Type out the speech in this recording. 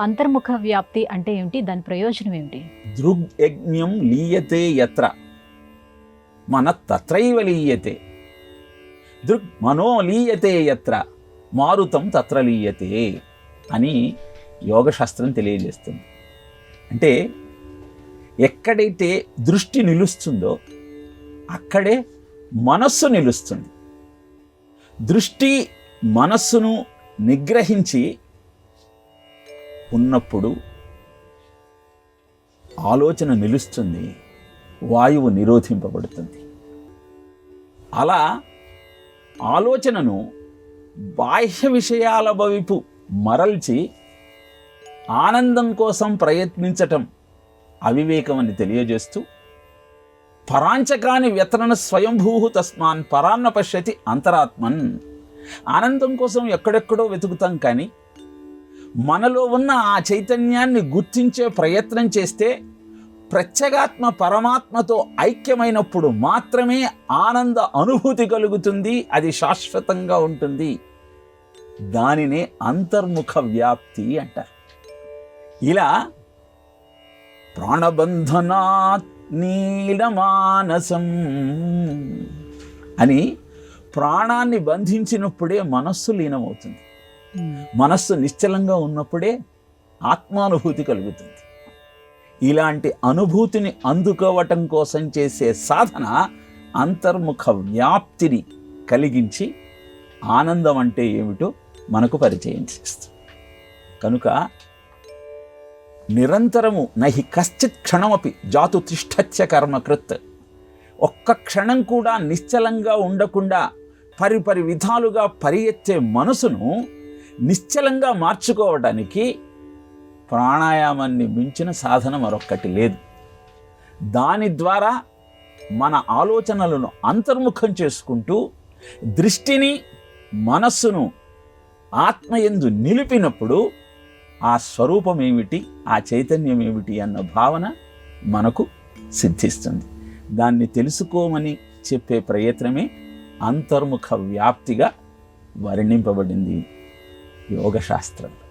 అంతర్ముఖ వ్యాప్తి అంటే ఏమిటి? దాని ప్రయోజనం ఏమిటి? దృగ్యజ్ఞం లీయతే యత్ర మన తత్రైవ లీయతే, దృగ్ మనో లీయతే యత్ర మారుతం తత్ర లీయతే అని యోగశాస్త్రం తెలియజేస్తుంది. అంటే ఎక్కడైతే దృష్టి నిలుస్తుందో అక్కడే మనస్సు నిలుస్తుంది. దృష్టి మనస్సును నిగ్రహించి ఉన్నప్పుడు ఆలోచన నిలుస్తుంది, వాయువు నిరోధింపబడుతుంది. అలా ఆలోచనను బాహ్య విషయాల వైపు మరల్చి ఆనందం కోసం ప్రయత్నించటం అవివేకం అని తెలియజేస్తూ, పరాంచకాని వ్యతరణ స్వయంభూ తస్మాన్ పరాన్న పశ్యతి అంతరాత్మన్. ఆనందం కోసం ఎక్కడెక్కడో వెతుకుతాం, కానీ మనలో ఉన్న ఆ చైతన్యాన్ని గుర్తించే ప్రయత్నం చేస్తే ప్రత్యేగాత్మ పరమాత్మతో ఐక్యమైనప్పుడు మాత్రమే ఆనంద అనుభూతి కలుగుతుంది, అది శాశ్వతంగా ఉంటుంది. దానినే అంతర్ముఖ వ్యాప్తి అంటారు. ఇలా ప్రాణబంధనాత్ నీలమానసం అని ప్రాణాన్ని బంధించినప్పుడే మనస్సు లీనమవుతుంది. మనస్సు నిశ్చలంగా ఉన్నప్పుడే ఆత్మానుభూతి కలుగుతుంది. ఇలాంటి అనుభూతిని అందుకోవటం కోసం చేసే సాధన అంతర్ముఖ వ్యాప్తిని కలిగించి ఆనందం అంటే ఏమిటో మనకు పరిచయం చేస్తుంది. కనుక నిరంతరము నహి కశ్చిత్ క్షణమపి జాతు తిష్టత్య కర్మకృత్, ఒక్క క్షణం కూడా నిశ్చలంగా ఉండకుండా పరిపరి విధాలుగా పరిగెత్తే మనసును నిశ్చలంగా మార్చుకోవడానికి ప్రాణాయామాన్ని మించిన సాధన మరొక్కటి లేదు. దాని ద్వారా మన ఆలోచనలను అంతర్ముఖం చేసుకుంటూ దృష్టిని మనస్సును ఆత్మయందు నిలిపినప్పుడు ఆ స్వరూపం ఏమిటి, ఆ చైతన్యం ఏమిటి అన్న భావన మనకు సిద్ధిస్తుంది. దాన్ని తెలుసుకోమని చెప్పే ప్రయత్నమే అంతర్ముఖ వ్యాప్తిగా వర్ణింపబడింది యోగశాస్త్రంలో.